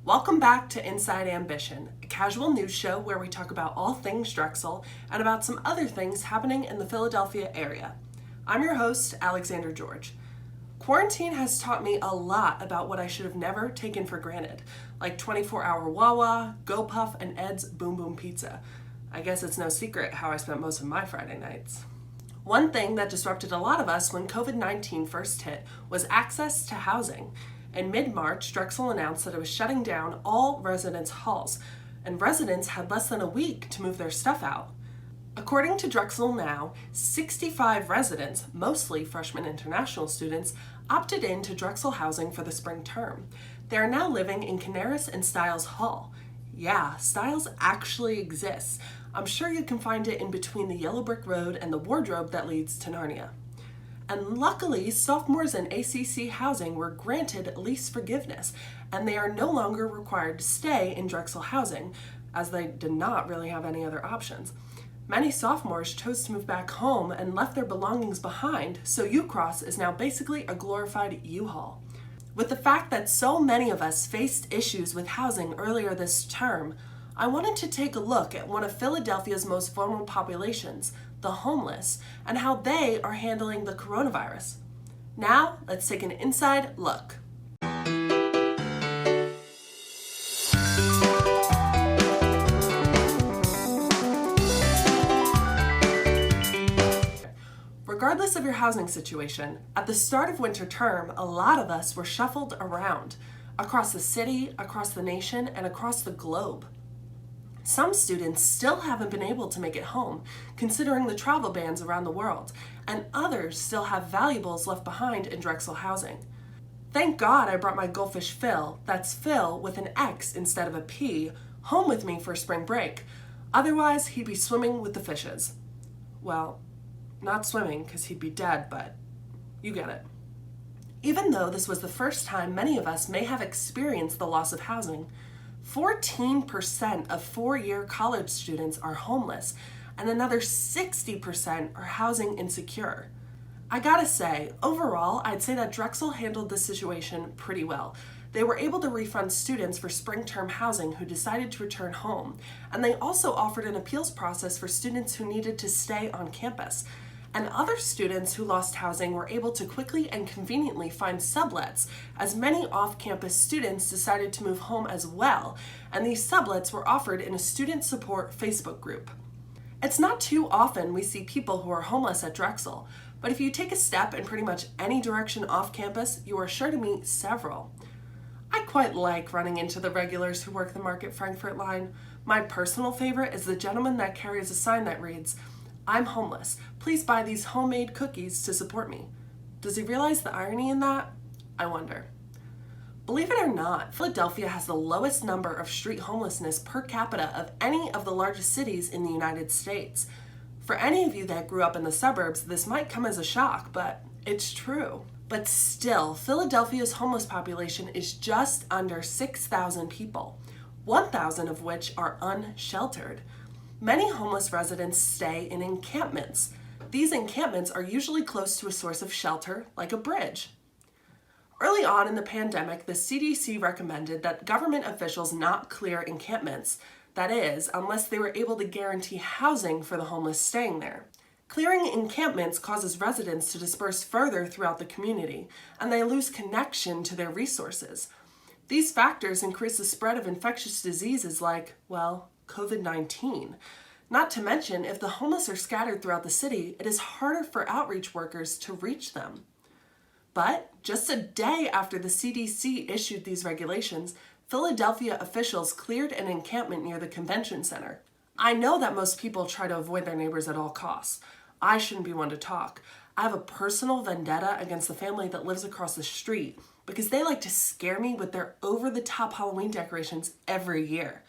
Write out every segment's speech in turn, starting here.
Welcome back to Inside Ambition, a casual news show where we talk about all things Drexel and about some other things happening in the Philadelphia area. I'm your host, Alexander George. Quarantine has taught me a lot about what I should have never taken for granted, like 24-hour Wawa, GoPuff, and Ed's Boom Boom Pizza. I guess it's no secret how I spent most of my Friday nights. One thing that disrupted a lot of us when COVID-19 first hit was access to housing. In mid-March, Drexel announced that it was shutting down all residence halls, and residents had less than a week to move their stuff out. According to Drexel Now, 65 residents, mostly freshman international students, opted in to Drexel housing for the spring term. They are now living in Canaris and Stiles Hall. Yeah, Stiles actually exists. I'm sure you can find it in between the yellow brick road and the wardrobe that leads to Narnia. And luckily, sophomores in ACC housing were granted lease forgiveness, and they are no longer required to stay in Drexel housing, as they did not really have any other options. Many sophomores chose to move back home and left their belongings behind, so U-Cross is now basically a glorified U-Haul. With the fact that so many of us faced issues with housing earlier this term, I wanted to take a look at one of Philadelphia's most vulnerable populations, the homeless, and how they are handling the coronavirus. Now, let's take an inside look. Regardless of your housing situation, at the start of winter term, a lot of us were shuffled around, across the city, across the nation, and across the globe. Some students still haven't been able to make it home, considering the travel bans around the world, and others still have valuables left behind in Drexel housing. Thank God I brought my goldfish Phil, that's Phil with an X instead of a P, home with me for spring break. Otherwise, he'd be swimming with the fishes. Well, not swimming because he'd be dead, but you get it. Even though this was the first time many of us may have experienced the loss of housing, 14% of four-year college students are homeless, and another 60% are housing insecure. I gotta say, overall, I'd say that Drexel handled this situation pretty well. They were able to refund students for spring term housing who decided to return home, and they also offered an appeals process for students who needed to stay on campus. And other students who lost housing were able to quickly and conveniently find sublets, as many off-campus students decided to move home as well, and these sublets were offered in a student support Facebook group. It's not too often we see people who are homeless at Drexel, but if you take a step in pretty much any direction off campus, you are sure to meet several. I quite like running into the regulars who work the Market Frankfurt line. My personal favorite is the gentleman that carries a sign that reads, "I'm homeless. Please buy these homemade cookies to support me." Does he realize the irony in that? I wonder. Believe it or not, Philadelphia has the lowest number of street homelessness per capita of any of the largest cities in the United States. For any of you that grew up in the suburbs, this might come as a shock, but it's true. But still, Philadelphia's homeless population is just under 6,000 people, 1,000 of which are unsheltered. Many homeless residents stay in encampments. These encampments are usually close to a source of shelter, like a bridge. Early on in the pandemic, the CDC recommended that government officials not clear encampments, that is, unless they were able to guarantee housing for the homeless staying there. Clearing encampments causes residents to disperse further throughout the community, and they lose connection to their resources. These factors increase the spread of infectious diseases like, well, COVID-19. Not to mention, if the homeless are scattered throughout the city, it is harder for outreach workers to reach them. But just a day after the CDC issued these regulations, Philadelphia officials cleared an encampment near the convention center. I know that most people try to avoid their neighbors at all costs. I shouldn't be one to talk. I have a personal vendetta against the family that lives across the street because they like to scare me with their over-the-top Halloween decorations every year.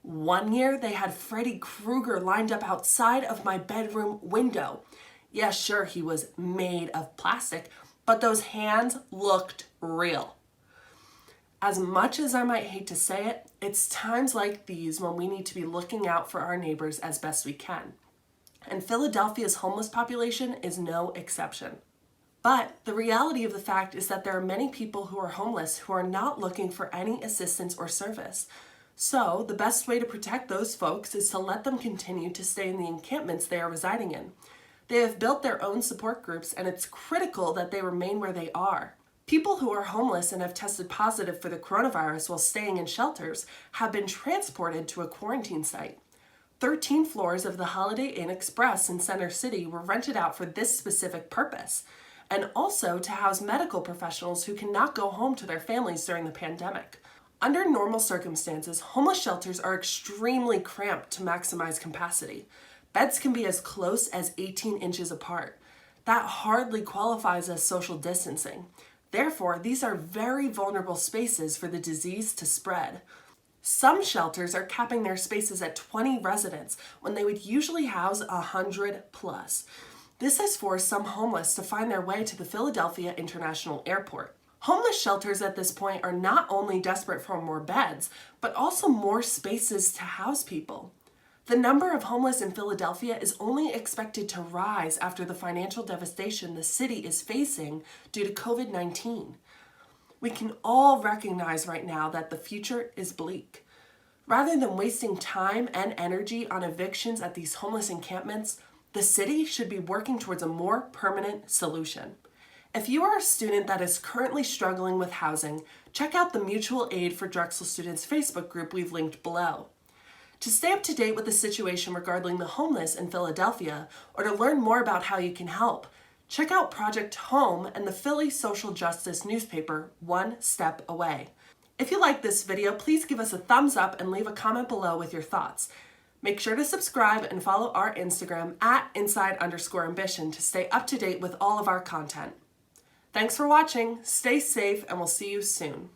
One year, they had Freddy Krueger lined up outside of my bedroom window. Yeah, sure, he was made of plastic, but those hands looked real. As much as I might hate to say it, it's times like these when we need to be looking out for our neighbors as best we can. And Philadelphia's homeless population is no exception. But the reality of the fact is that there are many people who are homeless who are not looking for any assistance or service. So the best way to protect those folks is to let them continue to stay in the encampments they are residing in. They have built their own support groups, and it's critical that they remain where they are. People who are homeless and have tested positive for the coronavirus while staying in shelters have been transported to a quarantine site. 13 floors of the Holiday Inn Express in Center City were rented out for this specific purpose, and also to house medical professionals who cannot go home to their families during the pandemic. Under normal circumstances, homeless shelters are extremely cramped to maximize capacity. Beds can be as close as 18 inches apart. That hardly qualifies as social distancing. Therefore, these are very vulnerable spaces for the disease to spread. Some shelters are capping their spaces at 20 residents when they would usually house 100 plus. This has forced some homeless to find their way to the Philadelphia International Airport. Homeless shelters at this point are not only desperate for more beds, but also more spaces to house people. The number of homeless in Philadelphia is only expected to rise after the financial devastation the city is facing due to COVID-19. We can all recognize right now that the future is bleak. Rather than wasting time and energy on evictions at these homeless encampments, the city should be working towards a more permanent solution. If you are a student that is currently struggling with housing, check out the Mutual Aid for Drexel Students Facebook group we've linked below. To stay up to date with the situation regarding the homeless in Philadelphia, or to learn more about how you can help, check out Project Home and the Philly social justice newspaper, One Step Away. If you like this video, please give us a thumbs up and leave a comment below with your thoughts. Make sure to subscribe and follow our Instagram at inside_ambition to stay up to date with all of our content. Thanks for watching, stay safe, and we'll see you soon.